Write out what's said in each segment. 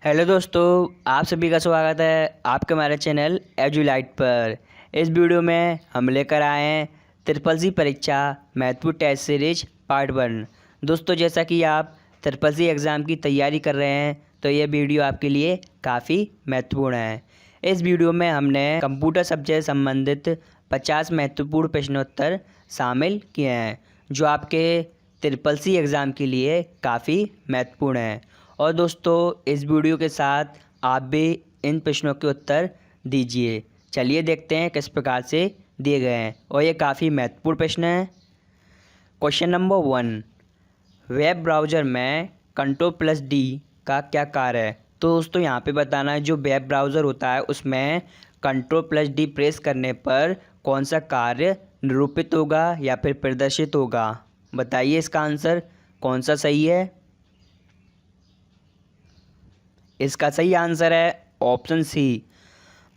Hello दोस्तों, आप सभी का स्वागत है आपके हमारे चैनल एजुलाइट पर। इस वीडियो में हम लेकर आए हैं ट्रिपल सी परीक्षा महत्वपूर्ण टेस्ट सीरीज पार्ट 1। दोस्तों, जैसा कि आप ट्रिपल सी एग्ज़ाम की तैयारी कर रहे हैं तो ये वीडियो आपके लिए काफ़ी महत्वपूर्ण है। इस वीडियो में हमने कंप्यूटर सब्जेक्ट संबंधित 50 महत्वपूर्ण प्रश्नोत्तर शामिल किए हैं जो आपके ट्रिपल सी एग्ज़ाम के लिए काफ़ी महत्वपूर्ण हैं। और दोस्तों, इस वीडियो के साथ आप भी इन प्रश्नों के उत्तर दीजिए। चलिए देखते हैं किस प्रकार से दिए गए हैं, और ये काफ़ी महत्वपूर्ण प्रश्न है। क्वेश्चन नंबर 1, वेब ब्राउज़र में Ctrl+D का क्या कार्य है? तो दोस्तों, यहाँ पे बताना है जो वेब ब्राउज़र होता है उसमें Ctrl+D प्रेस करने पर कौन सा कार्य निरूपित होगा या फिर प्रदर्शित होगा। बताइए इसका आंसर कौन सा सही है। इसका सही आंसर है ऑप्शन सी,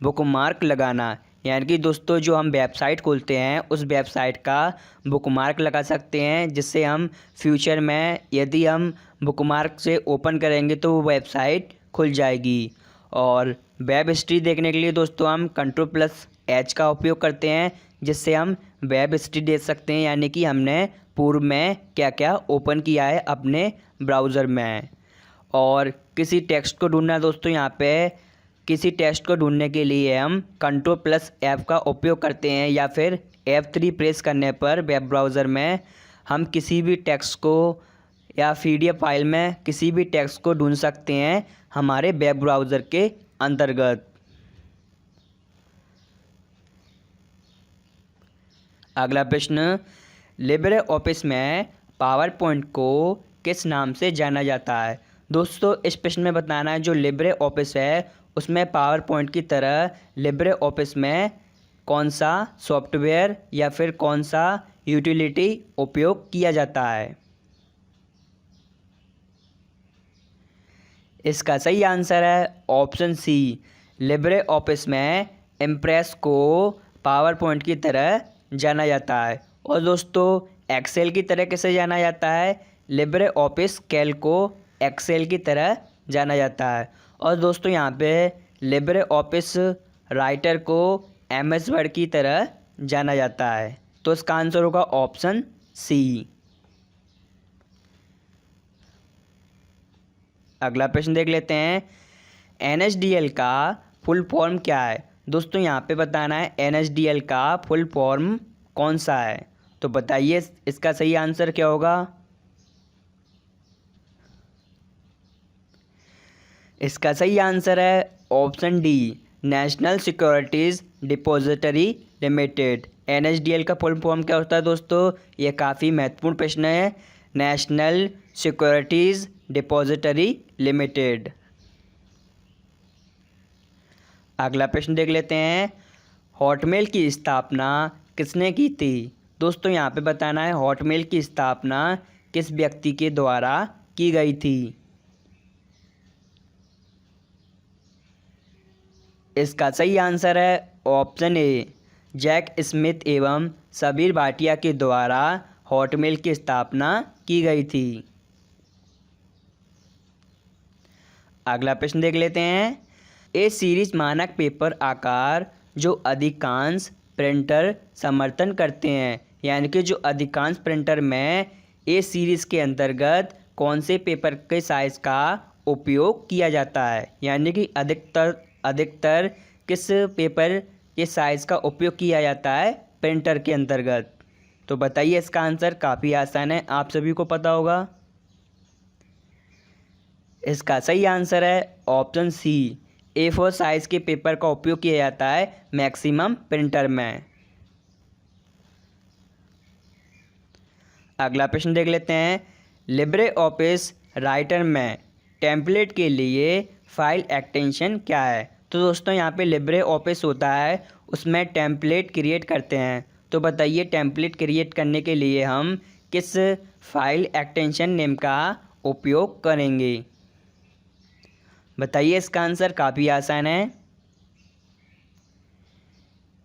बुकमार्क लगाना। यानी कि दोस्तों, जो हम वेबसाइट खोलते हैं उस वेबसाइट का बुकमार्क लगा सकते हैं, जिससे हम फ्यूचर में यदि हम बुकमार्क से ओपन करेंगे तो वो वेबसाइट खुल जाएगी। और वेब हिस्ट्री देखने के लिए दोस्तों हम Ctrl+H का उपयोग करते हैं, जिससे हम वेब हिस्ट्री देख सकते हैं, यानी कि हमने पूर्व में क्या क्या ओपन किया है अपने ब्राउज़र में। और किसी टेक्स्ट को ढूंढना दोस्तों, यहाँ पे किसी टेक्स्ट को ढूंढने के लिए हम Ctrl+F का उपयोग करते हैं, या फिर F3 प्रेस करने पर वेब ब्राउज़र में हम किसी भी टेक्स्ट को या PDF फाइल में किसी भी टेक्स्ट को ढूंढ सकते हैं हमारे वेब ब्राउज़र के अंतर्गत। अगला प्रश्न, लिब्रे ऑफिस में पावर पॉइंट को किस नाम से जाना जाता है? दोस्तों, इस प्रश्न में बताना है जो लिब्रे ऑफिस है उसमें पावर पॉइंट की तरह लिब्रे ऑफिस में कौन सा सॉफ्टवेयर या फिर कौन सा यूटिलिटी उपयोग किया जाता है। इसका सही आंसर है ऑप्शन सी, लिब्रे ऑफिस में इम्प्रेस को पावर पॉइंट की तरह जाना जाता है। और दोस्तों, एक्सेल की तरह किसे जाना जाता है? लिब्रे ऑफिस कैल्क को एक्सेल की तरह जाना जाता है। और दोस्तों, यहाँ पे लिब्रे ऑफिस राइटर को MS वर्ड की तरह जाना जाता है। तो इसका आंसर होगा ऑप्शन सी। अगला प्रश्न देख लेते हैं, NSDL का फुल फॉर्म क्या है? दोस्तों, यहाँ पे बताना है NSDL का फुल फॉर्म कौन सा है। तो बताइए इसका सही आंसर क्या होगा। इसका सही आंसर है option D, national securities depository limited. NSDL का फुल फॉर्म क्या होता है दोस्तों? ये काफ़ी महत्वपूर्ण प्रश्न है। National securities depository limited. अगला प्रश्न देख लेते हैं, हॉटमेल की स्थापना किसने की थी? दोस्तों, यहाँ पे बताना है हॉटमेल की स्थापना किस व्यक्ति के द्वारा की गई थी। इसका सही आंसर है ऑप्शन ए, जैक स्मिथ एवं सबीर भाटिया के द्वारा हॉटमेल की स्थापना की गई थी। अगला प्रश्न देख लेते हैं, ए सीरीज मानक पेपर आकार जो अधिकांश प्रिंटर समर्थन करते हैं। यानी कि जो अधिकांश प्रिंटर में ए सीरीज़ के अंतर्गत कौन से पेपर के साइज़ का उपयोग किया जाता है, यानी कि अधिकतर किस पेपर के साइज़ का उपयोग किया जाता है प्रिंटर के अंतर्गत। तो बताइए इसका आंसर काफ़ी आसान है, आप सभी को पता होगा। इसका सही आंसर है ऑप्शन सी, A4 साइज़ के पेपर का उपयोग किया जाता है मैक्सिमम प्रिंटर में। अगला प्रश्न देख लेते हैं, लिब्रे ऑफिस राइटर में टेम्पलेट के लिए फाइल एक्सटेंशन क्या है? तो दोस्तों, यहाँ पे लिब्रे ऑफिस होता है उसमें टेम्पलेट क्रिएट करते हैं। तो बताइए टेम्पलेट क्रिएट करने के लिए हम किस फाइल एक्सटेंशन नेम का उपयोग करेंगे। बताइए इसका आंसर काफ़ी आसान है।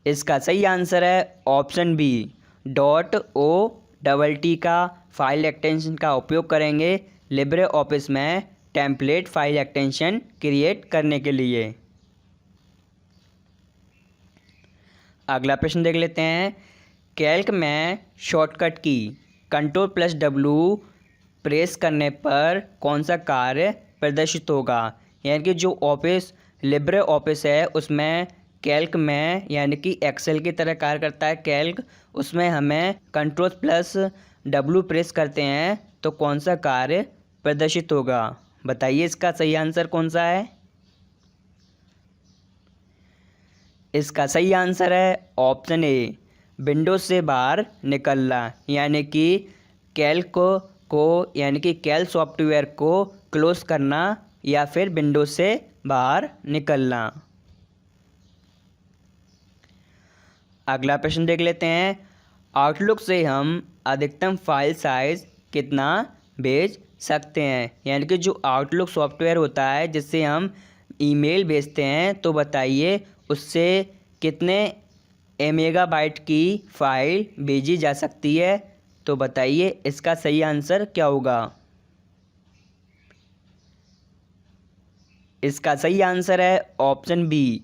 इसका सही आंसर है ऑप्शन बी, .OTT का फाइल एक्सटेंशन का उपयोग करेंगे लिब्रे ऑफिस में टेम्पलेट फाइल एक्सटेंशन क्रिएट करने के लिए। अगला प्रश्न देख लेते हैं। कैल्क में शॉर्टकट की Ctrl+W प्रेस करने पर कौन सा कार्य प्रदर्शित होगा। यानी कि जो ऑफिस लिब्रे ऑफिस है उसमें कैल्क में यानी कि एक्सेल की तरह कार्य करता है कैल्क, उसमें हमें Ctrl+W प्रेस करते हैं तो कौन सा कार्य प्रदर्शित होगा। बताइए इसका सही आंसर कौन सा है। इसका सही आंसर है ऑप्शन ए, विंडोज से बाहर निकलना। यानी कि कैल्क को यानी कि कैल्क सॉफ्टवेयर को क्लोज करना या फिर विंडोज से बाहर निकलना। अगला प्रश्न देख लेते हैं। आउटलुक से हम अधिकतम फाइल साइज कितना भेज सकते हैं। यानी कि जो आउटलुक सॉफ्टवेयर होता है जिससे हम ईमेल भेजते हैं, तो बताइए उससे कितने मेगाबाइट की फ़ाइल भेजी जा सकती है। तो बताइए इसका सही आंसर क्या होगा। इसका सही आंसर है ऑप्शन बी,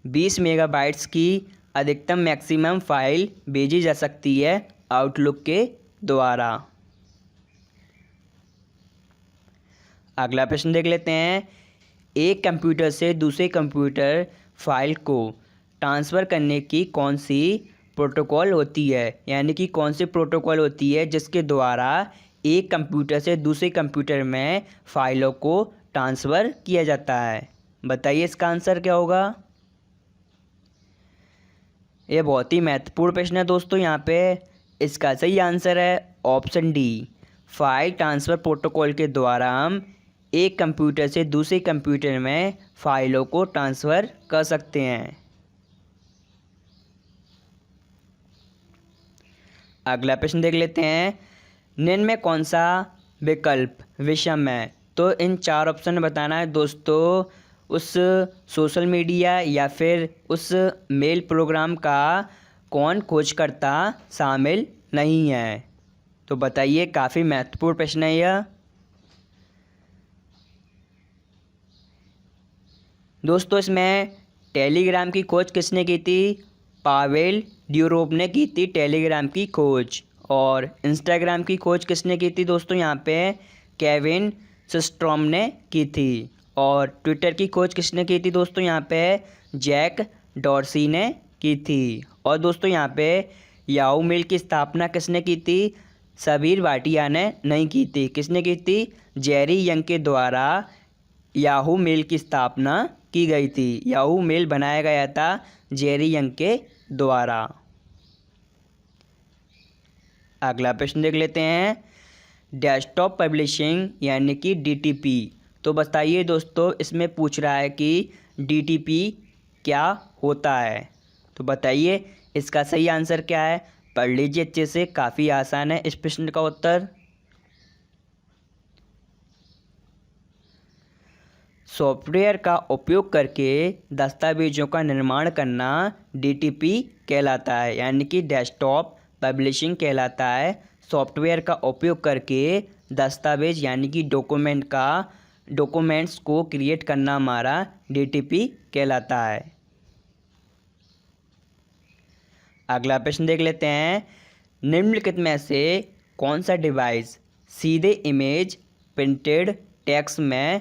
20 मेगाबाइट्स की अधिकतम मैक्सिमम फ़ाइल भेजी जा सकती है आउटलुक के द्वारा। अगला प्रश्न देख लेते हैं। एक कंप्यूटर से दूसरे कंप्यूटर फाइल को ट्रांसफ़र करने की कौन सी प्रोटोकॉल होती है। यानी कि कौन सी प्रोटोकॉल होती है जिसके द्वारा एक कंप्यूटर से दूसरे कंप्यूटर में फ़ाइलों को ट्रांसफ़र किया जाता है। बताइए इसका आंसर क्या होगा। ये बहुत ही महत्वपूर्ण प्रश्न है दोस्तों यहाँ पे। इसका सही आंसर है option D, file transfer protocol के द्वारा हम एक कंप्यूटर से दूसरे कंप्यूटर में फ़ाइलों को ट्रांसफ़र कर सकते हैं। अगला प्रश्न देख लेते हैं। निम्न में कौन सा विकल्प विषम है। तो इन 4 ऑप्शन में बताना है दोस्तों उस सोशल मीडिया या फिर उस मेल प्रोग्राम का कौन खोजकर्ता शामिल नहीं है। तो बताइए, काफ़ी महत्वपूर्ण प्रश्न है यह। दोस्तों इसमें टेलीग्राम की खोज किसने की थी। पावेल ड्यूरोव ने की थी टेलीग्राम की खोज। और इंस्टाग्राम की खोज किसने की थी दोस्तों, यहाँ पे केविन सिस्ट्रॉम ने की थी। और ट्विटर की खोज किसने की थी दोस्तों, यहाँ पे जैक डॉर्सी ने की थी। और दोस्तों यहाँ पे याहू मेल की स्थापना किसने की थी, सबीर भाटिया ने नहीं की थी। किसने की थी, जेरी यंग के द्वारा याहू मेल की स्थापना की गई थी। याहू मेल बनाया गया था जेरी यंग के द्वारा। अगला प्रश्न देख लेते हैं। डेस्कटॉप पब्लिशिंग यानी कि डीटीपी। तो बताइए दोस्तों इसमें पूछ रहा है कि डीटीपी क्या होता है। तो बताइए इसका सही आंसर क्या है। पढ़ लीजिए अच्छे से, काफ़ी आसान है इस प्रश्न का उत्तर। सॉफ्टवेयर का उपयोग करके दस्तावेजों का निर्माण करना डीटीपी कहलाता है। यानी कि डेस्कटॉप पब्लिशिंग कहलाता है सॉफ्टवेयर का उपयोग करके दस्तावेज यानी कि डॉक्यूमेंट्स को क्रिएट करना हमारा डीटीपी कहलाता है। अगला प्रश्न देख लेते हैं। निम्नलिखित में से कौन सा डिवाइस सीधे इमेज प्रिंटेड टेक्स्ट में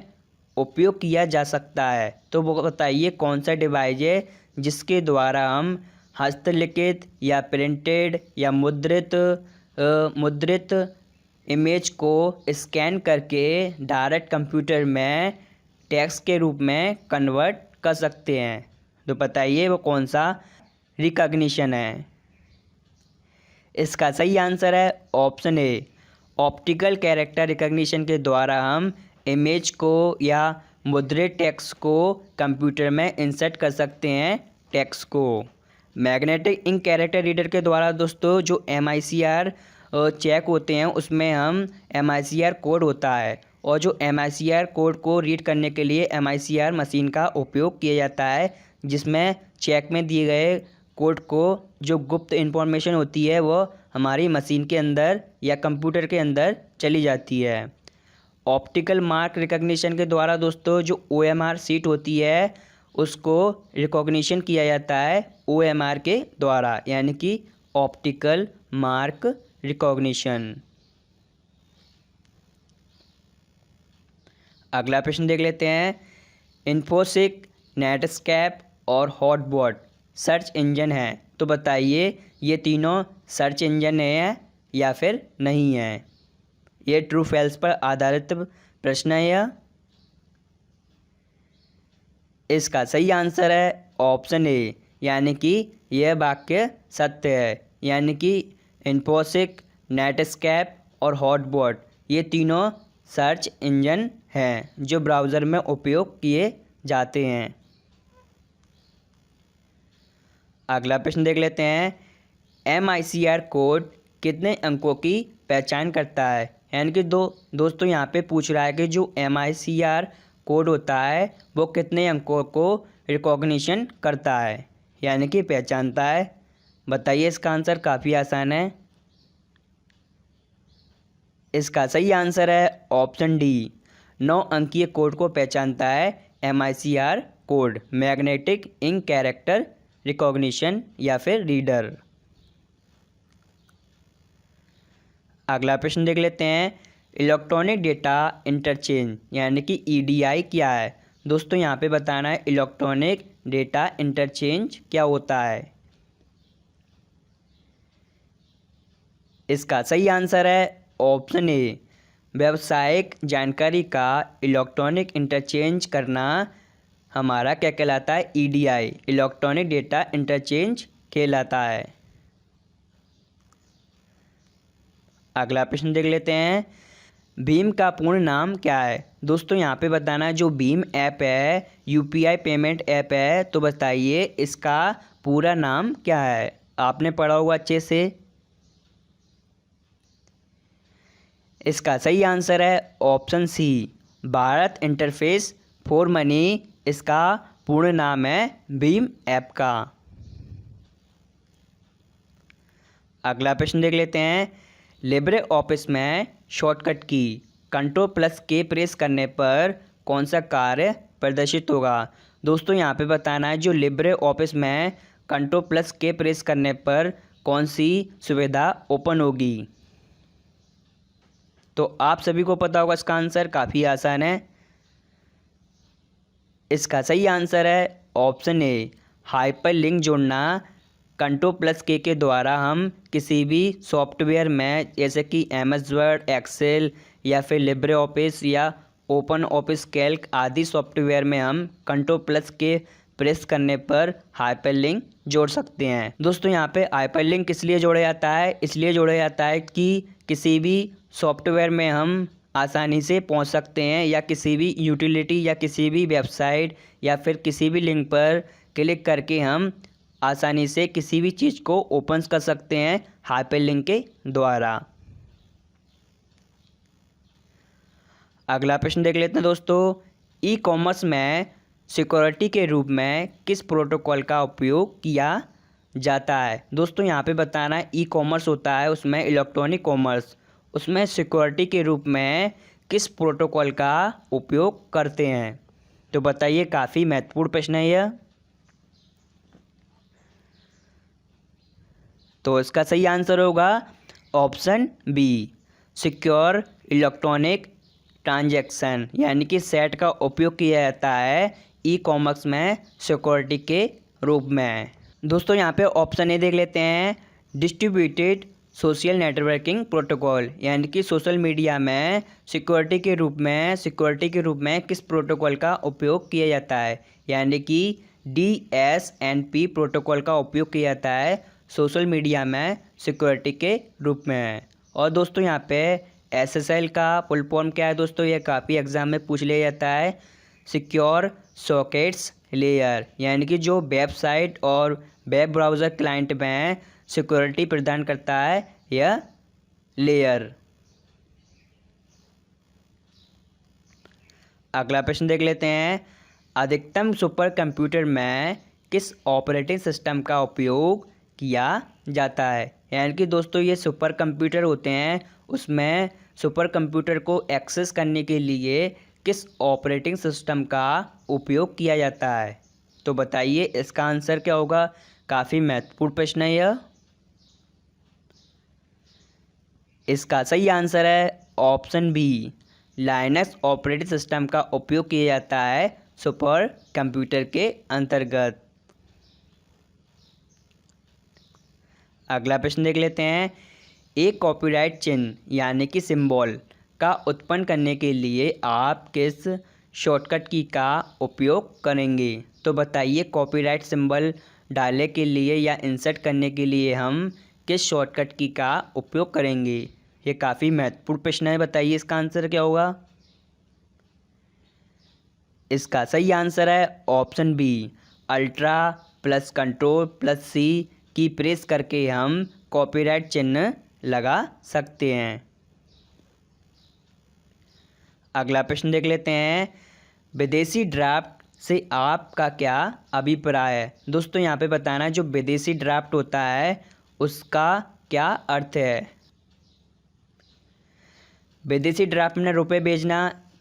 उपयोग किया जा सकता है। तो वो बताइए कौन सा डिवाइस है जिसके द्वारा हम हस्तलिखित या प्रिंटेड या मुद्रित इमेज को स्कैन करके डायरेक्ट कंप्यूटर में टेक्स्ट के रूप में कन्वर्ट कर सकते हैं। तो बताइए वो कौन सा रिकॉग्निशन है। इसका सही आंसर है option A, optical character recognition के द्वारा हम इमेज को या मुद्रित टेक्स्ट को कंप्यूटर में इंसर्ट कर सकते हैं टेक्स्ट को। मैग्नेटिक इंक कैरेक्टर रीडर के द्वारा दोस्तों जो MICR चेक होते हैं उसमें हम MICR कोड होता है और जो MICR कोड को रीड करने के लिए MICR मशीन का उपयोग किया जाता है, जिसमें चेक में दिए गए कोड को जो गुप्त इन्फॉर्मेशन होती है वो हमारी मशीन के अंदर या कंप्यूटर के अंदर चली जाती है। ऑप्टिकल मार्क रिकॉग्निशन के द्वारा दोस्तों जो OMR शीट होती है उसको रिकॉग्निशन किया जाता है OMR के द्वारा, यानी कि ऑप्टिकल मार्क रिकॉग्निशन। अगला प्रश्न देख लेते हैं। इन्फोसिक, नेटस्कैप और हॉटबॉट सर्च इंजन है, तो बताइए ये तीनों सर्च इंजन है या फिर नहीं है। ये ट्रू फेल्स पर आधारित प्रश्न है यह। इसका सही आंसर है ऑप्शन ए, यानी कि यह वाक्य सत्य है, यानी कि इन्फोसिक, नेटस्कैप और हॉटबॉट ये तीनों सर्च इंजन हैं जो ब्राउज़र में उपयोग किए जाते हैं। अगला प्रश्न देख लेते हैं। MICR कोड कितने अंकों की पहचान करता है, यानी कि दोस्तों यहाँ पे पूछ रहा है कि जो MICR कोड होता है वो कितने अंकों को रिकॉग्निशन करता है, यानी कि पहचानता है। बताइए इसका आंसर काफ़ी आसान है। इसका सही आंसर है ऑप्शन डी, 9 अंकीय कोड को पहचानता है MICR code, magnetic ink character recognition या फिर रीडर। अगला प्रश्न देख लेते हैं। इलेक्ट्रॉनिक डेटा इंटरचेंज यानी कि EDI क्या है। दोस्तों यहाँ पे बताना है इलेक्ट्रॉनिक डेटा इंटरचेंज क्या होता है। इसका सही आंसर है ऑप्शन ए, व्यावसायिक जानकारी का इलेक्ट्रॉनिक इंटरचेंज करना हमारा क्या कहलाता है, EDI, इलेक्ट्रॉनिक डेटा इंटरचेंज कहलाता है। अगला प्रश्न देख लेते हैं। भीम का पूर्ण नाम क्या है। दोस्तों यहाँ पे बताना है जो भीम ऐप है UPI पेमेंट ऐप है, तो बताइए इसका पूरा नाम क्या है। आपने पढ़ा होगा अच्छे से। इसका सही आंसर है option C, Bharat interface for money इसका पूर्ण नाम है भीम ऐप का। अगला प्रश्न देख लेते हैं। लिब्रे ऑफिस में शॉर्टकट की Ctrl+K प्रेस करने पर कौन सा कार्य प्रदर्शित होगा। दोस्तों यहाँ पे बताना है जो लिब्रे ऑफिस में Ctrl+K प्रेस करने पर कौन सी सुविधा ओपन होगी। तो आप सभी को पता होगा इसका आंसर, काफ़ी आसान है। इसका सही आंसर है ऑप्शन ए, हाइपर लिंक जोड़ना। Ctrl+K के द्वारा हम किसी भी सॉफ्टवेयर में जैसे कि MS वर्ड, एक्सेल या फिर लिब्रे ऑफिस या ओपन ऑफिस कैल्क आदि सॉफ्टवेयर में हम Ctrl+K प्रेस करने पर हाइपर लिंक जोड़ सकते हैं। दोस्तों यहाँ पे हाइपर लिंक किस लिए जोड़ा जाता है, इसलिए जोड़ा जाता है कि किसी भी सॉफ्टवेयर में हम आसानी से पहुंच सकते हैं या किसी भी यूटिलिटी या किसी भी वेबसाइट या फिर किसी भी लिंक पर क्लिक करके हम आसानी से किसी भी चीज़ को ओपन कर सकते हैं हाइपर लिंक के द्वारा। अगला प्रश्न देख लेते हैं दोस्तों। ई-कॉमर्स में सिक्योरिटी के रूप में किस प्रोटोकॉल का उपयोग किया जाता है। दोस्तों यहाँ पे बताना है ई-कॉमर्स होता है उसमें इलेक्ट्रॉनिक कॉमर्स, उसमें सिक्योरिटी के रूप में किस प्रोटोकॉल का उपयोग करते हैं। तो बताइए, काफ़ी महत्वपूर्ण प्रश्न है यह। तो इसका सही आंसर होगा option B, secure electronic transaction, यानी कि सेट का उपयोग किया जाता है ई कॉमर्स में सिक्योरिटी के रूप में। दोस्तों यहाँ पे ऑप्शन ए देख लेते हैं, डिस्ट्रीब्यूटेड सोशल नेटवर्किंग प्रोटोकॉल, यानी कि सोशल मीडिया में सिक्योरिटी के रूप में किस प्रोटोकॉल का उपयोग किया जाता है, यानी कि DSNP प्रोटोकॉल का उपयोग किया जाता है सोशल मीडिया में सिक्योरिटी के रूप में। और दोस्तों यहाँ पे SSL का फुल फॉर्म क्या है दोस्तों, ये काफ़ी एग्जाम में पूछ लिया जाता है, सिक्योर सॉकेट्स लेयर, यानी कि जो वेबसाइट और वेब ब्राउज़र क्लाइंट में सिक्योरिटी प्रदान करता है यह लेयर। अगला प्रश्न देख लेते हैं, अधिकतम सुपर कंप्यूटर में किस ऑपरेटिंग सिस्टम का उपयोग किया जाता है, यानी कि दोस्तों ये सुपर कंप्यूटर होते हैं उसमें सुपर कंप्यूटर को एक्सेस करने के लिए किस ऑपरेटिंग सिस्टम का उपयोग किया जाता है? तो बताइए इसका आंसर क्या होगा। काफ़ी महत्वपूर्ण प्रश्न है यह। इसका सही आंसर है option B, Linux operating system का उपयोग किया जाता है सुपर कंप्यूटर के अंतर्गत। अगला प्रश्न देख लेते हैं। एक कॉपीराइट चिन्ह यानी कि सिंबल का उत्पन्न करने के लिए आप किस शॉर्टकट की का उपयोग करेंगे? तो बताइए कॉपीराइट सिंबल डालने के लिए या इंसर्ट करने के लिए हम किस शॉर्टकट की का उपयोग करेंगे? ये काफ़ी महत्वपूर्ण प्रश्न है, बताइए इसका आंसर क्या होगा। इसका सही आंसर है option B, ultra plus control plus C की प्रेस करके हम कॉपीराइट चिन्ह लगा सकते हैं। अगला प्रश्न देख लेते हैं। विदेशी ड्राफ्ट से आपका क्या अभिप्राय है? दोस्तों यहाँ पे बताना जो विदेशी ड्राफ्ट होता है उसका क्या अर्थ है। विदेशी ड्राफ्ट में रुपए भेजना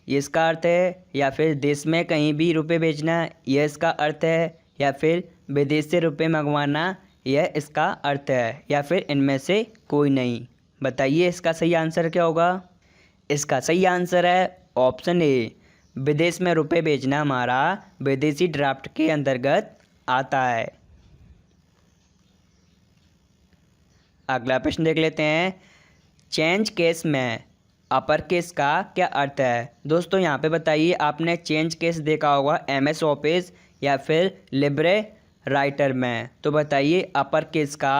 ये इसका अर्थ है, या फिर देश में कहीं भी रुपए भेजना यह इसका अर्थ है, या फिर विदेश से रुपए मंगवाना यह इसका अर्थ है, या फिर इनमें से कोई नहीं। बताइए इसका सही आंसर क्या होगा। इसका सही आंसर है ऑप्शन ए, विदेश में रुपए भेजना हमारा विदेशी ड्राफ्ट के अंतर्गत आता है। अगला प्रश्न देख लेते हैं। चेंज केस में अपर केस का क्या अर्थ है? दोस्तों यहाँ पे बताइए आपने चेंज केस देखा होगा एमएस ऑफिस या फिर लिब्रे राइटर में। तो बताइए अपर केस का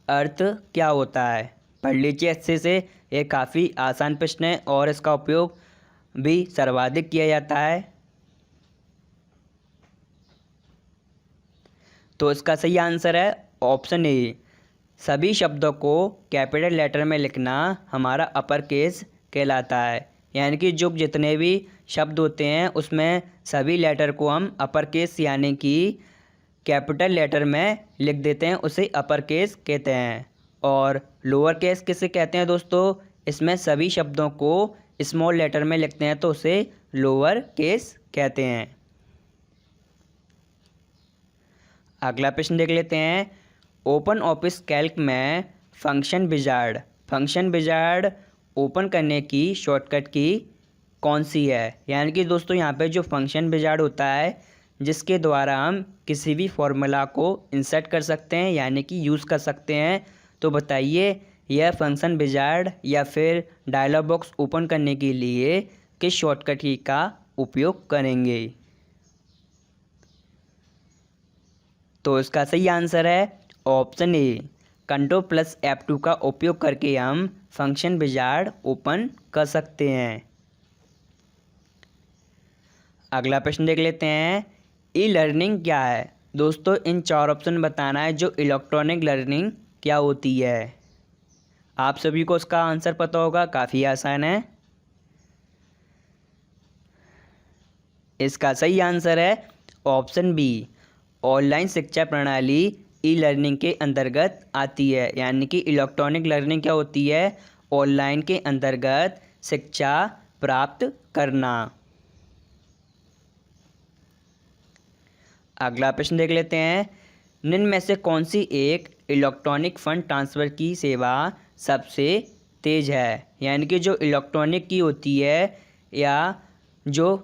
अर्थ क्या होता है? पढ़ लीजिए अच्छे से, ये काफ़ी आसान प्रश्न है और इसका उपयोग भी सर्वाधिक किया जाता है। तो इसका सही आंसर है ऑप्शन ए, सभी शब्दों को कैपिटल लेटर में लिखना हमारा अपर केस कहलाता है। यानी कि जो जितने भी शब्द होते हैं उसमें सभी लेटर को हम अपर केस यानी कि कैपिटल लेटर में लिख देते हैं, उसे अपर केस कहते हैं। और लोअर केस किसे कहते हैं दोस्तों? इसमें सभी शब्दों को स्मॉल लेटर में लिखते हैं तो उसे लोअर केस कहते हैं। अगला प्रश्न देख लेते हैं। ओपन ऑफिस कैल्क में फंक्शन विजार्ड ओपन करने की शॉर्टकट की कौन सी है? यानी कि दोस्तों यहाँ पे जो फंक्शन विजार्ड होता है जिसके द्वारा हम किसी भी फॉर्मूला को इंसर्ट कर सकते हैं यानी कि यूज़ कर सकते हैं। तो बताइए यह फंक्शन विजार्ड या फिर डायलॉग बॉक्स ओपन करने के लिए किस शॉर्टकट की का उपयोग करेंगे? तो इसका सही आंसर है option A, control plus F2 का उपयोग करके हम फंक्शन विजार्ड ओपन कर सकते हैं। अगला प्रश्न देख लेते हैं। ई लर्निंग क्या है? दोस्तों इन चार ऑप्शन बताना है जो इलेक्ट्रॉनिक लर्निंग क्या होती है। आप सभी को उसका आंसर पता होगा, काफ़ी आसान है। इसका सही आंसर है ऑप्शन बी, ऑनलाइन शिक्षा प्रणाली ई लर्निंग के अंतर्गत आती है। यानी कि इलेक्ट्रॉनिक लर्निंग क्या होती है? ऑनलाइन के अंतर्गत शिक्षा प्राप्त करना। अगला प्रश्न देख लेते हैं। निम्न में से कौन सी एक इलेक्ट्रॉनिक फंड ट्रांसफ़र की सेवा सबसे तेज़ है? यानी कि जो इलेक्ट्रॉनिक की होती है या जो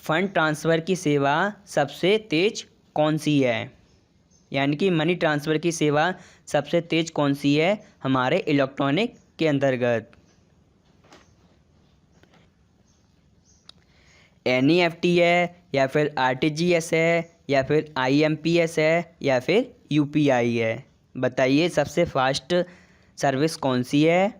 फंड ट्रांसफ़र की सेवा सबसे तेज़ कौन सी है? यानी कि मनी ट्रांसफ़र की सेवा सबसे तेज़ कौन सी है हमारे इलेक्ट्रॉनिक के अंतर्गत? NEFT है या फिर RTGS है या फिर IMPS है या फिर UPI है। बताइए सबसे फास्ट सर्विस कौन सी है?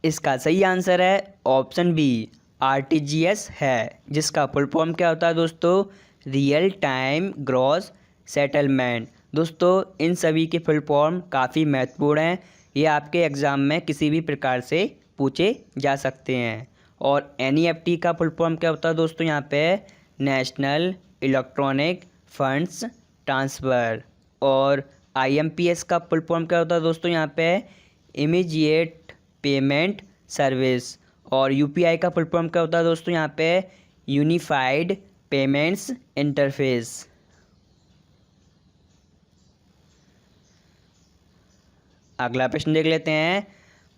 इसका सही आंसर है ऑप्शन बी, RTGS है, जिसका फुल फॉर्म क्या होता है दोस्तों? Real time gross settlement. दोस्तों इन सभी के फुल फॉर्म काफ़ी महत्वपूर्ण हैं, ये आपके एग्ज़ाम में किसी भी प्रकार से पूछे जा सकते हैं। और NEFT का फुल फॉर्म क्या होता है दोस्तों? यहाँ पे नेशनल इलेक्ट्रॉनिक फंड्स ट्रांसफ़र। और IMPS का फुल फॉर्म क्या होता है दोस्तों? यहाँ पे इमीडिएट पेमेंट सर्विस। और यूपीआई का फुल फॉर्म क्या होता है दोस्तों? यहाँ पे यूनिफाइड पेमेंट्स इंटरफेस। अगला प्रश्न देख लेते हैं,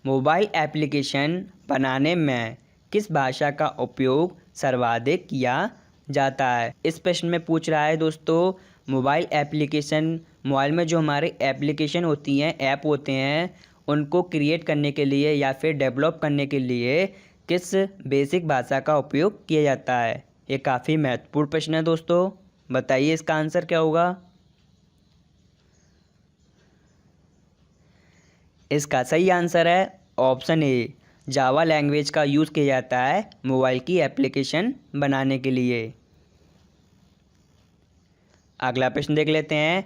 मोबाइल एप्लीकेशन बनाने में किस भाषा का उपयोग सर्वाधिक किया जाता है? इस प्रश्न में पूछ रहा है दोस्तों, मोबाइल एप्लीकेशन, मोबाइल में जो हमारे एप्लीकेशन होती हैं, ऐप होते हैं, उनको क्रिएट करने के लिए या फिर डेवलप करने के लिए किस बेसिक भाषा का उपयोग किया जाता है? ये काफ़ी महत्वपूर्ण प्रश्न है दोस्तों, बताइए इसका आंसर क्या होगा? इसका सही आंसर है ऑप्शन ए, जावा लैंग्वेज का यूज़ किया जाता है मोबाइल की एप्लीकेशन बनाने के लिए। अगला प्रश्न देख लेते हैं,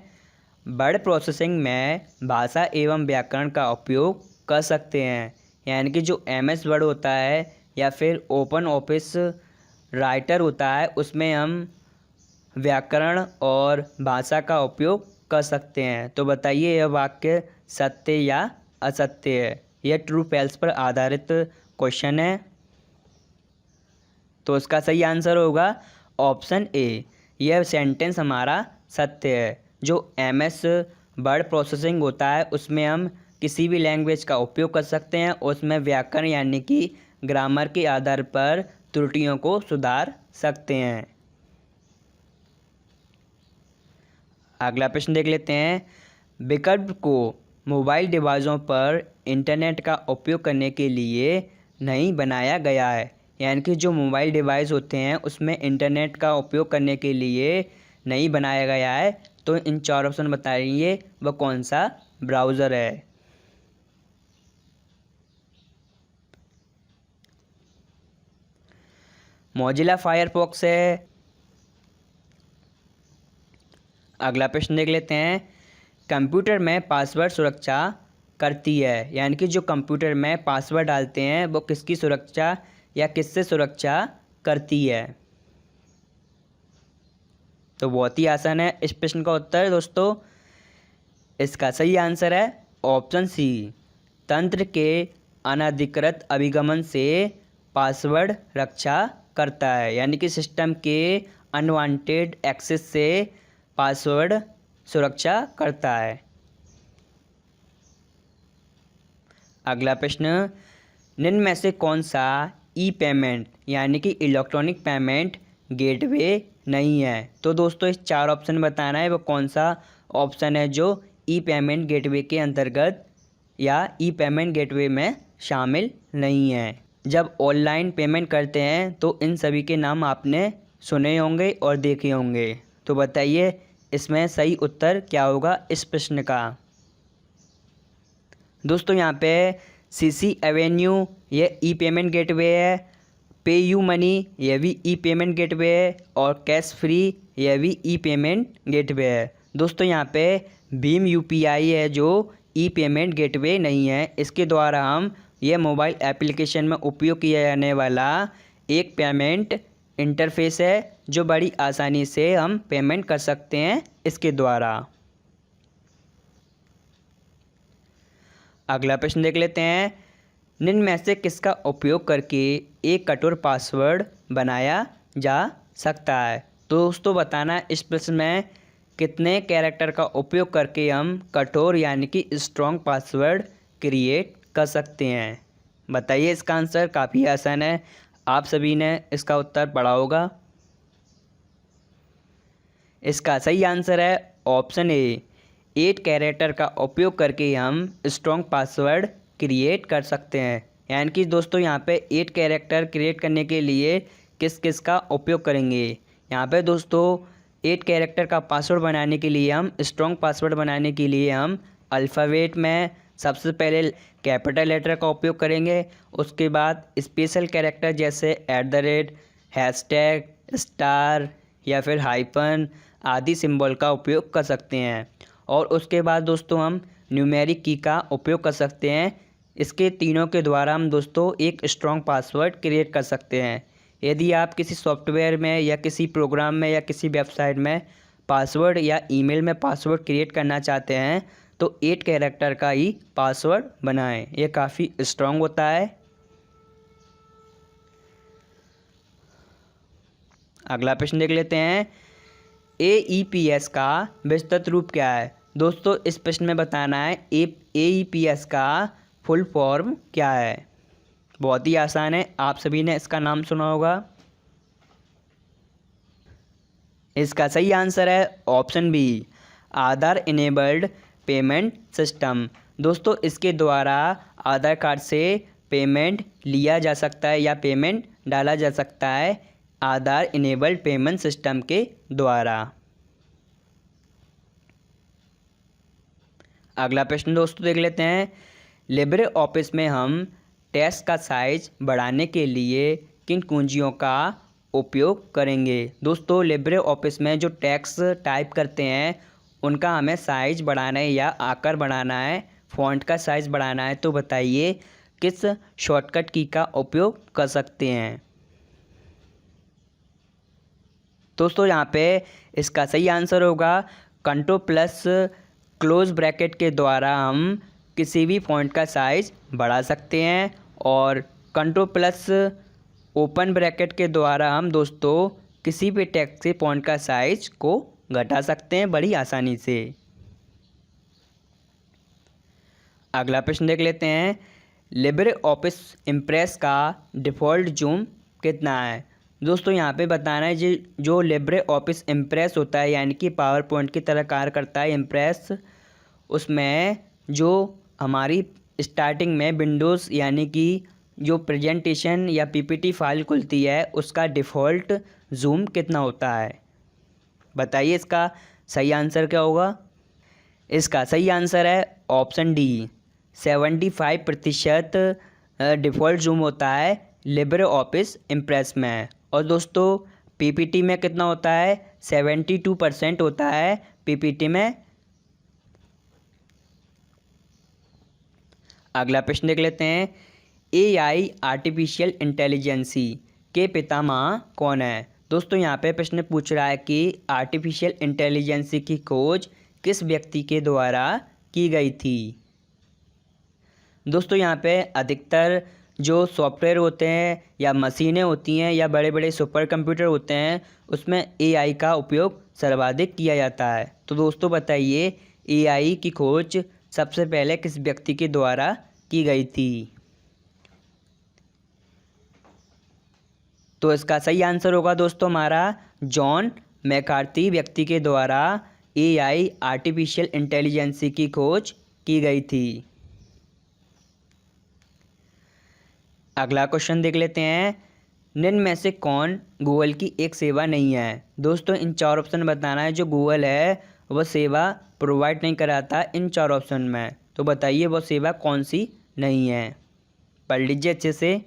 वर्ड प्रोसेसिंग में भाषा एवं व्याकरण का उपयोग कर सकते हैं? यानी कि जो एमएस वर्ड होता है या फिर ओपन ऑफिस राइटर होता है, उसमें हम व्याकरण और भाषा का उपयोग कर सकते हैं। तो बताइए यह वाक्य सत्य या असत्य है? यह ट्रू फैल्स पर आधारित क्वेश्चन है। तो इसका सही आंसर होगा ऑप्शन ए, यह सेंटेंस हमारा सत्य है। जो एमएस वर्ड प्रोसेसिंग होता है उसमें हम किसी भी लैंग्वेज का उपयोग कर सकते हैं, उसमें व्याकरण यानी कि ग्रामर के आधार पर त्रुटियों को सुधार सकते हैं। अगला प्रश्न देख लेते हैं, विकल्प को मोबाइल डिवाइसों पर इंटरनेट का उपयोग करने के लिए नहीं बनाया गया है। यानी कि जो मोबाइल डिवाइस होते हैं उसमें इंटरनेट का उपयोग करने के लिए नहीं बनाया गया है। तो इन चार ऑप्शन बताइए वह कौन सा ब्राउज़र है? मोजिला फायरफॉक्स है। अगला प्रश्न देख लेते हैं, कंप्यूटर में पासवर्ड सुरक्षा करती है? यानी कि जो कंप्यूटर में पासवर्ड डालते हैं वो किसकी सुरक्षा या किससे सुरक्षा करती है? तो बहुत ही आसान है इस प्रश्न का उत्तर दोस्तों। इसका सही आंसर है ऑप्शन सी, तंत्र के अनधिकृत अभिगमन से पासवर्ड रक्षा करता है। यानी कि सिस्टम के अनवांटेड एक्सेस से पासवर्ड सुरक्षा करता है। अगला प्रश्न, निम्न में से कौन सा ई पेमेंट यानी कि इलेक्ट्रॉनिक पेमेंट गेटवे नहीं है? तो दोस्तों इस चार ऑप्शन बताना है वो कौन सा ऑप्शन है जो ई पेमेंट गेटवे के अंतर्गत या ई पेमेंट गेटवे में शामिल नहीं है। जब ऑनलाइन पेमेंट करते हैं तो इन सभी के नाम आपने सुने होंगे और देखे होंगे। तो बताइए इसमें सही उत्तर क्या होगा इस प्रश्न का? दोस्तों यहाँ पे सीसी एवेन्यू ये ई पेमेंट गेटवे है, पे यू मनी यह भी ई पेमेंट गेटवे है और कैश फ्री यह भी ई पेमेंट गेटवे है। दोस्तों यहाँ पे भीम यूपीआई है जो ई पेमेंट गेटवे नहीं है। इसके द्वारा हम यह मोबाइल एप्लीकेशन में उपयोग किया जाने वाला एक पेमेंट इंटरफेस है जो बड़ी आसानी से हम पेमेंट कर सकते हैं इसके द्वारा। अगला प्रश्न देख लेते हैं, निम्न में से किसका उपयोग करके एक कठोर पासवर्ड बनाया जा सकता है? तो दोस्तों बताना इस प्रश्न में कितने कैरेक्टर का उपयोग करके हम कठोर यानी कि स्ट्रॉन्ग पासवर्ड क्रिएट कर सकते हैं? बताइए इसका आंसर काफ़ी आसान है, आप सभी ने इसका उत्तर पढ़ा होगा। इसका सही आंसर है ऑप्शन ए, 8 कैरेक्टर का उपयोग करके हम स्ट्रॉन्ग पासवर्ड क्रिएट कर सकते हैं। यानी कि दोस्तों यहाँ पे 8 कैरेक्टर क्रिएट करने के लिए किस किस का उपयोग करेंगे? यहाँ पे दोस्तों 8 कैरेक्टर का पासवर्ड बनाने के लिए हम स्ट्रॉन्ग पासवर्ड बनाने के लिए हम अल्फ़ाबेट में सबसे पहले कैपिटल लेटर का उपयोग करेंगे। उसके बाद स्पेशल कैरेक्टर जैसे @ हैशटैग स्टार या फिर हाइफन आदि सिंबल का उपयोग कर सकते हैं। और उसके बाद दोस्तों हम न्यूमेरिक की का उपयोग कर सकते हैं। इसके तीनों के द्वारा हम दोस्तों एक स्ट्रॉन्ग पासवर्ड क्रिएट कर सकते हैं। यदि आप किसी सॉफ्टवेयर में या किसी प्रोग्राम में या किसी वेबसाइट में पासवर्ड या ईमेल में पासवर्ड क्रिएट करना चाहते हैं तो 8 कैरेक्टर का ही पासवर्ड बनाएं। ये काफ़ी स्ट्रॉन्ग होता है। अगला प्रश्न देख लेते हैं, AEPS का विस्तृत रूप क्या है। दोस्तों इस प्रश्न में बताना है AEPS का फुल फॉर्म क्या है। बहुत ही आसान है, आप सभी ने इसका नाम सुना होगा। इसका सही आंसर है ऑप्शन बी, आधार इनेबल्ड पेमेंट सिस्टम। दोस्तों इसके द्वारा आधार कार्ड से पेमेंट लिया जा सकता है या पेमेंट डाला जा सकता है आधार इनेबल्ड पेमेंट सिस्टम के द्वारा। अगला प्रश्न दोस्तों देख लेते हैं, लिब्रे ऑफिस में हम टेक्स्ट का साइज बढ़ाने के लिए किन कुंजियों का उपयोग करेंगे। दोस्तों लिब्रे ऑफिस में जो टेक्स्ट टाइप करते हैं उनका हमें साइज बढ़ाना है या आकार बढ़ाना है, फ़ॉन्ट का साइज बढ़ाना है, तो बताइए किस शॉर्टकट की का उपयोग कर सकते हैं। दोस्तों यहाँ पे इसका सही आंसर होगा कंट्रोल प्लस क्लोज ब्रैकेट के द्वारा हम किसी भी फ़ॉन्ट का साइज़ बढ़ा सकते हैं, और कंट्रोल प्लस ओपन ब्रैकेट के द्वारा हम दोस्तों किसी भी टेक्स्ट से फ़ॉन्ट का साइज को घटा सकते हैं बड़ी आसानी से। अगला प्रश्न देख लेते हैं, लिब्रे ऑफिस इम्प्रेस का डिफ़ॉल्ट जूम कितना है। दोस्तों यहाँ पे बताना है जो लिब्रे ऑफिस इम्प्रेस होता है यानी कि पावर पॉइंट की तरह कार्य करता है इम्प्रेस, उसमें जो हमारी स्टार्टिंग में विंडोज़ यानी कि जो प्रेजेंटेशन या पीपीटी फाइल खुलती है उसका डिफ़ॉल्ट जूम कितना होता है। बताइए इसका सही आंसर क्या होगा। इसका सही आंसर है ऑप्शन डी, 75% डिफ़ॉल्ट जूम होता है लिब्रे ऑफिस इम्प्रेस में। और दोस्तों पीपीटी में कितना होता है, 72% होता है पीपीटी में। अगला प्रश्न देख लेते हैं, AI आर्टिफिशियल इंटेलिजेंसी के पितामह कौन है। दोस्तों यहाँ पे प्रश्न पूछ रहा है कि आर्टिफिशियल इंटेलिजेंसी की खोज किस व्यक्ति के द्वारा की गई थी। दोस्तों यहाँ पे अधिकतर जो सॉफ्टवेयर होते हैं या मशीनें होती हैं या बड़े बड़े सुपर कंप्यूटर होते हैं उसमें AI का उपयोग सर्वाधिक किया जाता है। तो दोस्तों बताइए AI की खोज सबसे पहले किस व्यक्ति के द्वारा की गई थी। तो इसका सही आंसर होगा दोस्तों हमारा जॉन मैकार्थी व्यक्ति के द्वारा AI आर्टिफिशियल इंटेलिजेंसी की खोज की गई थी। अगला क्वेश्चन देख लेते हैं, निम्न में से कौन गूगल की एक सेवा नहीं है। दोस्तों इन 4 ऑप्शन बताना है जो गूगल है वह सेवा प्रोवाइड नहीं कराता इन 4 ऑप्शन में। तो बताइए वह सेवा कौन सी नहीं है, पढ़ लीजिए अच्छे से।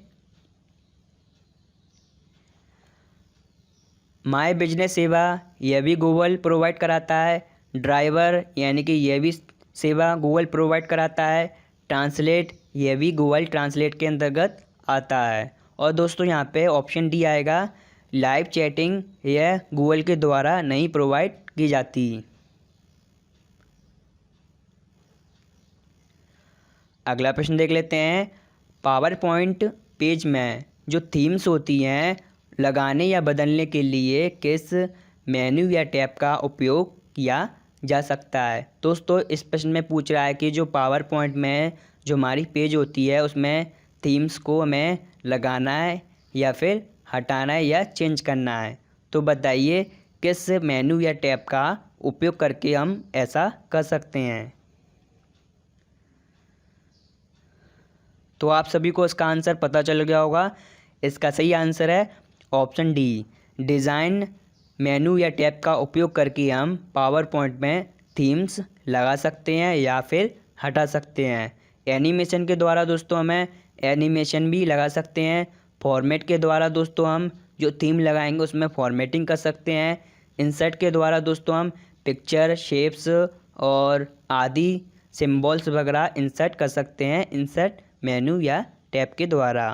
माय बिजनेस सेवा यह भी गूगल प्रोवाइड कराता है। ड्राइवर यानी कि यह भी सेवा गूगल प्रोवाइड कराता है। ट्रांसलेट यह भी गूगल ट्रांसलेट के अंतर्गत आता है। और दोस्तों यहाँ पे ऑप्शन डी आएगा लाइव चैटिंग, यह गूगल के द्वारा नहीं प्रोवाइड की जाती। अगला प्रश्न देख लेते हैं, पावर पॉइंट पेज में जो थीम्स होती हैं लगाने या बदलने के लिए किस मेन्यू या टैब का उपयोग किया जा सकता है। दोस्तों इस प्रश्न में पूछ रहा है कि जो पावर पॉइंट में जो हमारी पेज होती है उसमें थीम्स को हमें लगाना है या फिर हटाना है या चेंज करना है। तो बताइए किस मेन्यू या टैब का उपयोग करके हम ऐसा कर सकते हैं। तो आप सभी को इसका आंसर पता चल गया होगा। इसका सही आंसर है ऑप्शन डी, डिज़ाइन मेनू या टैब का उपयोग करके हम पावर पॉइंट में थीम्स लगा सकते हैं या फिर हटा सकते हैं। एनिमेशन के द्वारा दोस्तों हमें एनिमेशन भी लगा सकते हैं। फॉर्मेट के द्वारा दोस्तों हम जो थीम लगाएंगे उसमें फॉर्मेटिंग कर सकते हैं। इंसर्ट के द्वारा दोस्तों हम पिक्चर, शेप्स और आदि सिंबल्स वगैरह इंसर्ट कर सकते हैं इंसर्ट मेनू या टैब के द्वारा।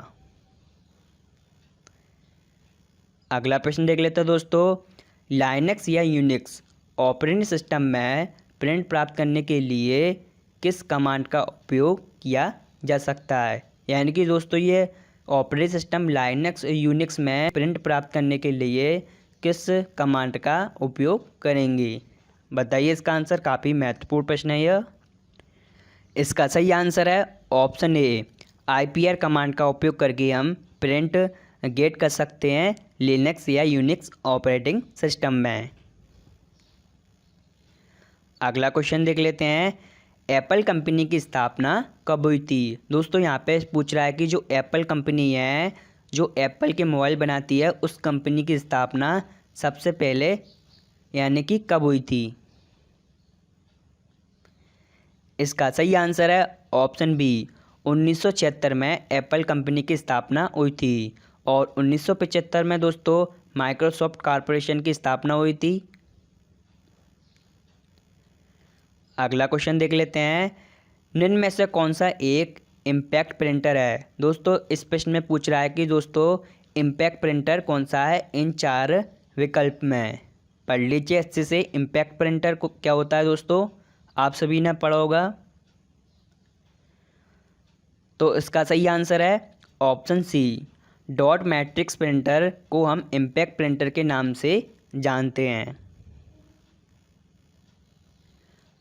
अगला प्रश्न देख लेते हैं दोस्तों, लाइनक्स या यूनिक्स ऑपरेटिंग सिस्टम में प्रिंट प्राप्त करने के लिए किस कमांड का उपयोग किया जा सकता है। यानी कि दोस्तों ये ऑपरेटिंग सिस्टम लाइनक्स और यूनिक्स में प्रिंट प्राप्त करने के लिए किस कमांड का उपयोग करेंगे। बताइए इसका आंसर। काफ़ी महत्वपूर्ण प्रश्न है यह। इसका सही आंसर है ऑप्शन ए, IPR कमांड का उपयोग करके हम प्रिंट गेट कर सकते हैं लिनक्स या यूनिक्स ऑपरेटिंग सिस्टम में। अगला क्वेश्चन देख लेते हैं। एप्पल कंपनी की स्थापना कब हुई थी। दोस्तों यहाँ पे पूछ रहा है कि जो एप्पल कंपनी है, जो एप्पल के मोबाइल बनाती है, उस कंपनी की स्थापना सबसे पहले यानी कि कब हुई थी। इसका सही आंसर है ऑप्शन बी, 1976 में एप्पल कंपनी की स्थापना हुई थी। और 1975 में दोस्तों माइक्रोसॉफ्ट कॉरपोरेशन की स्थापना हुई थी। अगला क्वेश्चन देख लेते हैं। निम्न में से कौन सा एक इम्पैक्ट प्रिंटर है। दोस्तों इस प्रश्न में पूछ रहा है कि दोस्तों इम्पैक्ट प्रिंटर कौन सा है इन 4 विकल्प में। पढ़ लीजिए अच्छे से इम्पैक्ट प्रिंटर को क्या होता है दोस्तों, आप सभी ने पढ़ा होगा। तो इसका सही आंसर है option C, dot matrix printer को हम इम्पैक्ट प्रिंटर के नाम से जानते हैं।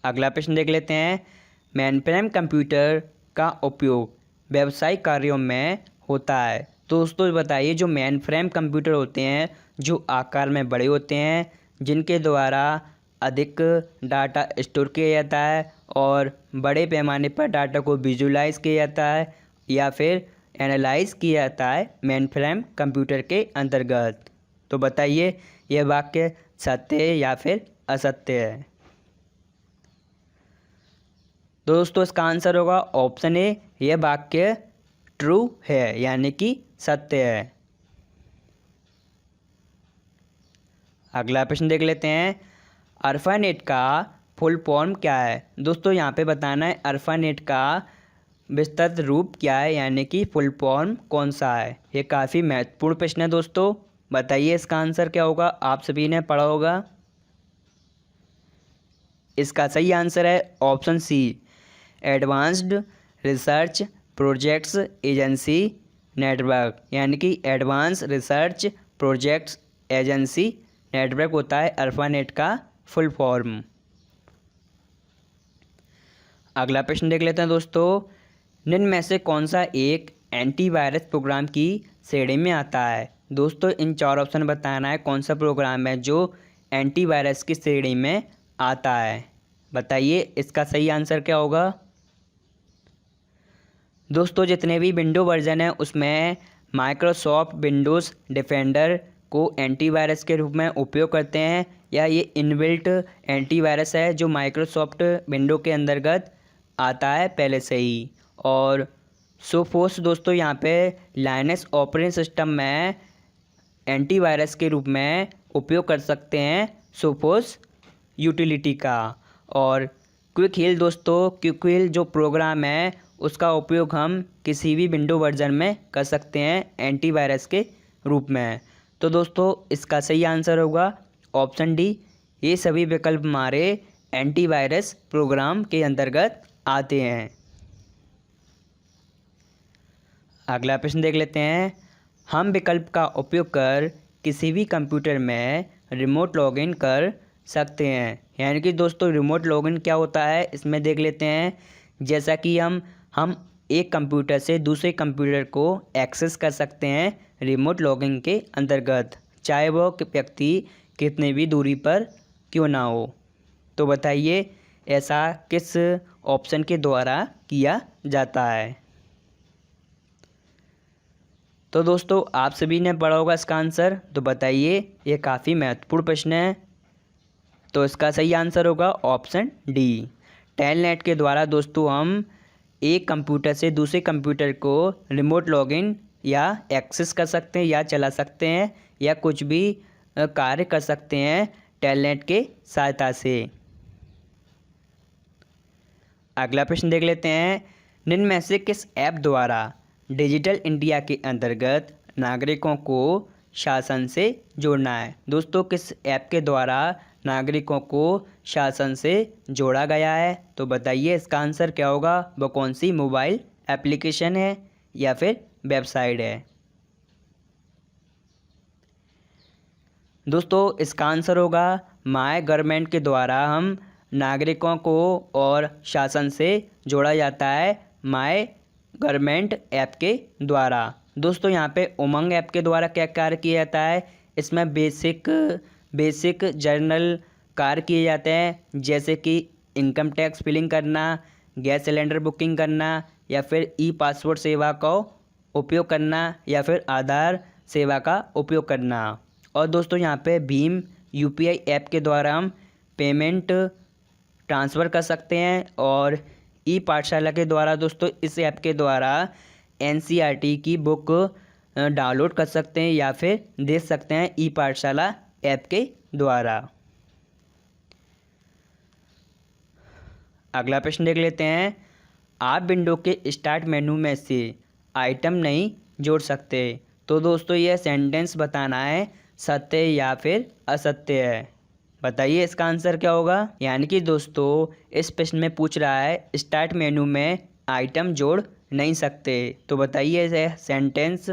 अगला प्रश्न देख लेते हैं। मेनफ्रेम कंप्यूटर का उपयोग व्यावसायिक कार्यों में होता है। दोस्तों बताइए जो मेनफ्रेम कंप्यूटर होते हैं, जो आकार में बड़े होते हैं, जिनके द्वारा अधिक डाटा स्टोर किया जाता है और बड़े पैमाने पर डाटा को विजुलाइज किया जाता है या फिर एनालाइज किया जाता है मेनफ्रेम कंप्यूटर के अंतर्गत। तो बताइए यह वाक्य सत्य है या फिर असत्य है। दोस्तों इसका आंसर होगा ऑप्शन ए, यह वाक्य ट्रू है यानी कि सत्य है। अगला प्रश्न देख लेते हैं। अरफानेट का फुल फॉर्म क्या है। दोस्तों यहाँ पे बताना है अरफानेट का विस्तृत रूप क्या है यानी कि फुल फॉर्म कौन सा है। ये काफ़ी महत्वपूर्ण प्रश्न है दोस्तों। बताइए इसका आंसर क्या होगा, आप सभी ने पढ़ा होगा। इसका सही आंसर है option C, advanced research projects agency network. यानी कि advance research projects agency network होता है अरफानेट का फुल फॉर्म। अगला प्रश्न देख लेते हैं दोस्तों। निम्न में से कौन सा एक एंटीवायरस प्रोग्राम की श्रेणी में आता है। दोस्तों इन 4 ऑप्शन बताना है कौन सा प्रोग्राम है जो एंटीवायरस की श्रेणी में आता है। बताइए इसका सही आंसर क्या होगा। दोस्तों जितने भी विंडो वर्जन है उसमें माइक्रोसॉफ्ट विंडोज़ डिफेंडर को एंटीवायरस के रूप में उपयोग करते हैं, या ये इनबिल्ट एंटीवायरस है जो माइक्रोसॉफ्ट विंडो के अंतर्गत आता है पहले से ही। और सोफोस दोस्तों यहाँ पे लाइनक्स ऑपरेटिंग सिस्टम में एंटीवायरस के रूप में उपयोग कर सकते हैं सोफोस यूटिलिटी का। और क्विक हील दोस्तों, क्विक हील जो प्रोग्राम है उसका उपयोग हम किसी भी विंडो वर्जन में कर सकते हैं एंटीवायरस के रूप में। तो दोस्तों इसका सही आंसर होगा ऑप्शन डी, ये सभी विकल्प हमारे एंटीवायरस प्रोग्राम के अंतर्गत आते हैं। अगला प्रश्न देख लेते हैं। हम विकल्प का उपयोग कर किसी भी कंप्यूटर में रिमोट लॉगिन कर सकते हैं। यानी कि दोस्तों रिमोट लॉगिन क्या होता है इसमें देख लेते हैं। जैसा कि हम एक कंप्यूटर से दूसरे कंप्यूटर को एक्सेस कर सकते हैं रिमोट लॉगिन के अंतर्गत, चाहे वो व्यक्ति कितने भी दूरी पर क्यों ना हो। तो बताइए ऐसा किस ऑप्शन के द्वारा किया जाता है। तो दोस्तों आप सभी ने पढ़ा होगा इसका आंसर। तो बताइए, ये काफ़ी महत्वपूर्ण प्रश्न है। तो इसका सही आंसर होगा ऑप्शन डी, टेलनेट के द्वारा दोस्तों हम एक कंप्यूटर से दूसरे कंप्यूटर को रिमोट लॉगिन या एक्सेस कर सकते हैं या चला सकते हैं या कुछ भी कार्य कर सकते हैं टेलनेट के सहायता से। अगला प्रश्न देख लेते हैं। निम्न में से किस ऐप द्वारा डिजिटल इंडिया के अंतर्गत नागरिकों को शासन से जोड़ना है। दोस्तों किस ऐप के द्वारा नागरिकों को शासन से जोड़ा गया है। तो बताइए इसका आंसर क्या होगा, वो कौन सी मोबाइल एप्लीकेशन है या फिर वेबसाइट है। दोस्तों इसका आंसर होगा माय गवर्नमेंट के द्वारा हम नागरिकों को और शासन से जोड़ा जाता है माय गवर्नमेंट ऐप के द्वारा। दोस्तों यहाँ पे उमंग ऐप के द्वारा क्या कार्य किया जाता है, इसमें बेसिक जर्नल कार्य किए जाते हैं, जैसे कि इनकम टैक्स फिलिंग करना, गैस सिलेंडर बुकिंग करना, या फिर ई पासपोर्ट सेवा का उपयोग करना, या फिर आधार सेवा का उपयोग करना। और दोस्तों यहाँ पे भीम यूपीआई ऐप के द्वारा हम पेमेंट ट्रांसफ़र कर सकते हैं। और ई पाठशाला के द्वारा दोस्तों इस ऐप के द्वारा एनसीईआरटी की बुक डाउनलोड कर सकते हैं या फिर देख सकते हैं ई पाठशाला ऐप के द्वारा। अगला प्रश्न देख लेते हैं। आप विंडो के स्टार्ट मेनू में से आइटम नहीं जोड़ सकते। तो दोस्तों यह सेंटेंस बताना है सत्य या फिर असत्य है। बताइए इसका आंसर क्या होगा। यानी कि दोस्तों इस प्रश्न में पूछ रहा है स्टार्ट मेनू में आइटम जोड़ नहीं सकते। तो बताइए यह सेंटेंस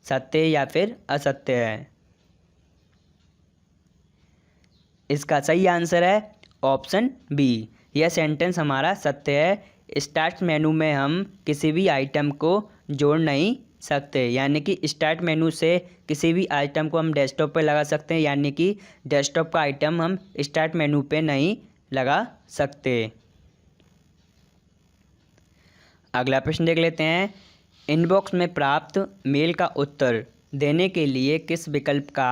सत्य या फिर असत्य है। इसका सही आंसर है ऑप्शन बी। यह सेंटेंस हमारा सत्य है। स्टार्ट मेनू में हम किसी भी आइटम को जोड़ नहीं सकते, यानी कि स्टार्ट मेनू से किसी भी आइटम को हम डेस्कटॉप पर लगा सकते हैं, यानी कि डेस्कटॉप का आइटम हम स्टार्ट मेनू पे नहीं लगा सकते। अगला प्रश्न देख लेते हैं। इनबॉक्स में प्राप्त मेल का उत्तर देने के लिए किस विकल्प का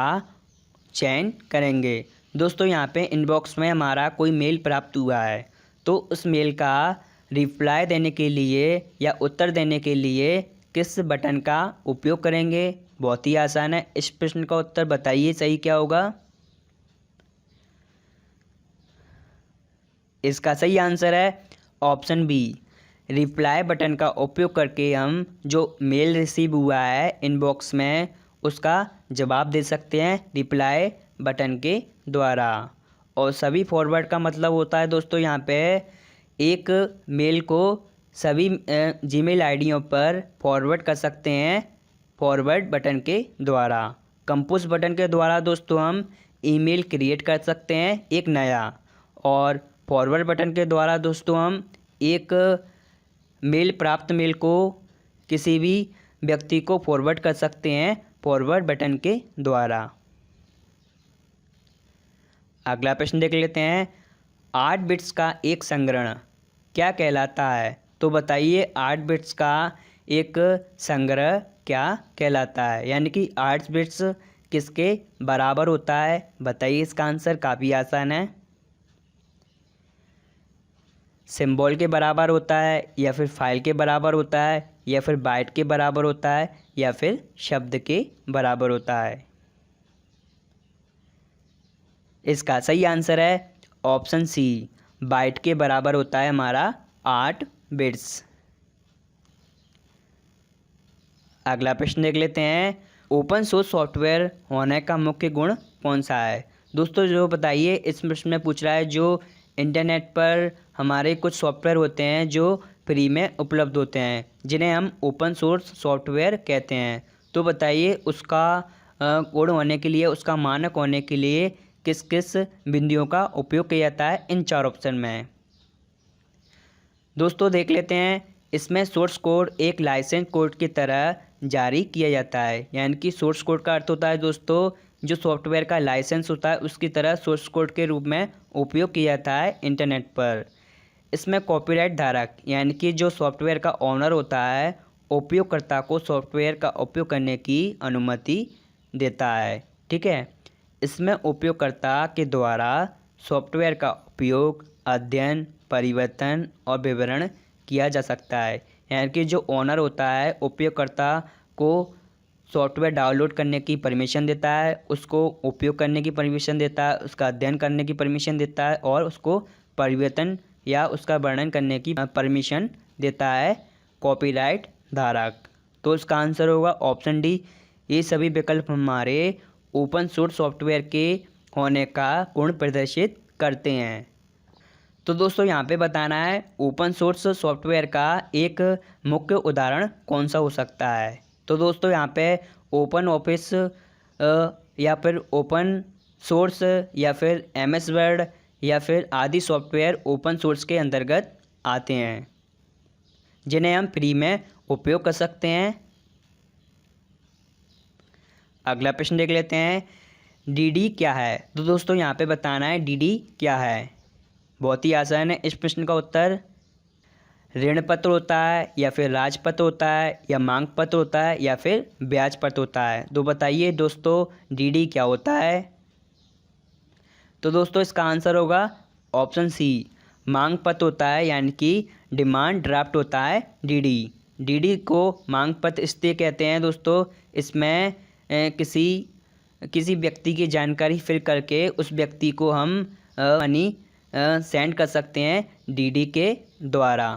चयन करेंगे। दोस्तों यहाँ पे इनबॉक्स में हमारा कोई मेल प्राप्त हुआ है, तो उस मेल का रिप्लाई देने के लिए या उत्तर देने के लिए किस बटन का उपयोग करेंगे। बहुत ही आसान है। इस प्रश्न का उत्तर बताइए सही क्या होगा। इसका सही आंसर है ऑप्शन बी। रिप्लाई बटन का उपयोग करके हम जो मेल रिसीव हुआ है इनबॉक्स में उसका जवाब दे सकते हैं रिप्लाई बटन के द्वारा। और सभी फॉरवर्ड का मतलब होता है दोस्तों यहाँ पे एक मेल को सभी जीमेल आईडियों पर फॉरवर्ड कर सकते हैं फॉरवर्ड बटन के द्वारा। कंपोज बटन के द्वारा दोस्तों हम ईमेल क्रिएट कर सकते हैं एक नया, और फॉरवर्ड बटन के द्वारा दोस्तों हम एक प्राप्त मेल को किसी भी व्यक्ति को फॉरवर्ड कर सकते हैं फॉरवर्ड बटन के द्वारा। अगला प्रश्न देख लेते हैं। 8 बिट्स का एक संग्रह क्या कहलाता है। तो बताइए 8 बिट्स का एक संग्रह क्या कहलाता है, यानी कि 8 बिट्स किसके बराबर होता है। बताइए इसका आंसर काफ़ी आसान है। सिंबल के बराबर होता है, या फिर फाइल के बराबर होता है, या फिर बाइट के बराबर होता है, या फिर शब्द के बराबर होता है। इसका सही आंसर है ऑप्शन सी। बाइट के बराबर होता है हमारा 8 बिट्स। अगला प्रश्न देख लेते हैं। ओपन सोर्स सॉफ्टवेयर होने का मुख्य गुण कौन सा है। दोस्तों जो बताइए इस प्रश्न में पूछ रहा है जो इंटरनेट पर हमारे कुछ सॉफ्टवेयर होते हैं जो फ्री में उपलब्ध होते हैं, जिन्हें हम ओपन सोर्स सॉफ्टवेयर कहते हैं। तो बताइए उसका गुण होने के लिए, उसका मानक होने के लिए किस किस बिंदुओं का उपयोग किया जाता है इन 4 ऑप्शन में। दोस्तों देख लेते हैं। इसमें सोर्स कोड एक लाइसेंस कोड की तरह जारी किया जाता है, यानी कि सोर्स कोड का अर्थ होता है दोस्तों जो सॉफ्टवेयर का लाइसेंस होता है उसकी तरह सोर्स कोड के रूप में उपयोग किया जाता है इंटरनेट पर। इसमें कॉपीराइट धारक यानी कि जो सॉफ्टवेयर का ओनर होता है उपयोगकर्ता को सॉफ्टवेयर का उपयोग करने की अनुमति देता है। ठीक है। इसमें उपयोगकर्ता के द्वारा सॉफ्टवेयर का उपयोग, अध्ययन, परिवर्तन और विवरण किया जा सकता है, यानी कि जो ओनर होता है उपयोगकर्ता को सॉफ्टवेयर डाउनलोड करने की परमिशन देता है, उसको उपयोग करने की परमिशन देता है, उसका अध्ययन करने की परमिशन देता है और उसको परिवर्तन या उसका वर्णन करने की परमिशन देता है कॉपीराइट धारक। तो इसका आंसर होगा ऑप्शन डी। ये सभी विकल्प हमारे ओपन सोर्स सॉफ्टवेयर के होने का गुण प्रदर्शित करते हैं। तो दोस्तों यहाँ पे बताना है ओपन सोर्स सॉफ्टवेयर का एक मुख्य उदाहरण कौन सा हो सकता है। तो दोस्तों यहाँ पे ओपन ऑफिस या फिर ओपन सोर्स या फिर MS वर्ड या फिर आदि सॉफ्टवेयर ओपन सोर्स के अंतर्गत आते हैं, जिन्हें हम फ्री में उपयोग कर सकते हैं। अगला प्रश्न देख लेते हैं, DD क्या है। तो दोस्तों यहाँ पे बताना है DD क्या है। बहुत ही आसान है। इस प्रश्न का उत्तर ऋण पत्र होता है या फिर राजपत्र होता है या मांग पत्र होता है या फिर ब्याज पत्र होता है। तो बताइए दोस्तों DD क्या होता है। तो दोस्तों इसका आंसर होगा ऑप्शन सी, मांग पत्र होता है, यानी कि डिमांड ड्राफ्ट होता है DD को मांग पत्र इसलिए कहते हैं दोस्तों, इसमें किसी व्यक्ति की जानकारी फिल करके उस व्यक्ति को हम मनी सेंड कर सकते हैं DD के द्वारा।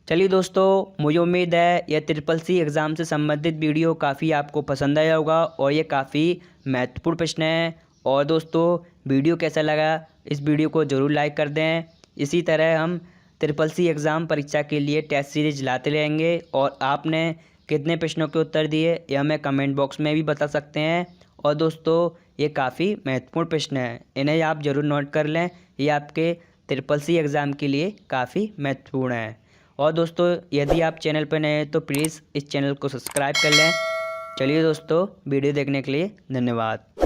चलिए दोस्तों, मुझे उम्मीद है यह SSC एग्ज़ाम से संबंधित वीडियो काफ़ी आपको पसंद आया होगा और ये काफ़ी महत्वपूर्ण प्रश्न है। और दोस्तों वीडियो कैसा लगा, इस वीडियो को ज़रूर लाइक कर दें। इसी तरह हम SSC एग्ज़ाम परीक्षा के लिए टेस्ट सीरीज लाते रहेंगे और आपने कितने प्रश्नों के उत्तर दिए यह हमें कमेंट बॉक्स में भी बता सकते हैं। और दोस्तों ये काफ़ी महत्वपूर्ण प्रश्न है, इन्हें आप ज़रूर नोट कर लें, ये आपके SSC एग्ज़ाम के लिए काफ़ी महत्वपूर्ण है। और दोस्तों यदि आप चैनल पर नए हैं तो प्लीज़ इस चैनल को सब्सक्राइब कर लें। चलिए दोस्तों, वीडियो देखने के लिए धन्यवाद।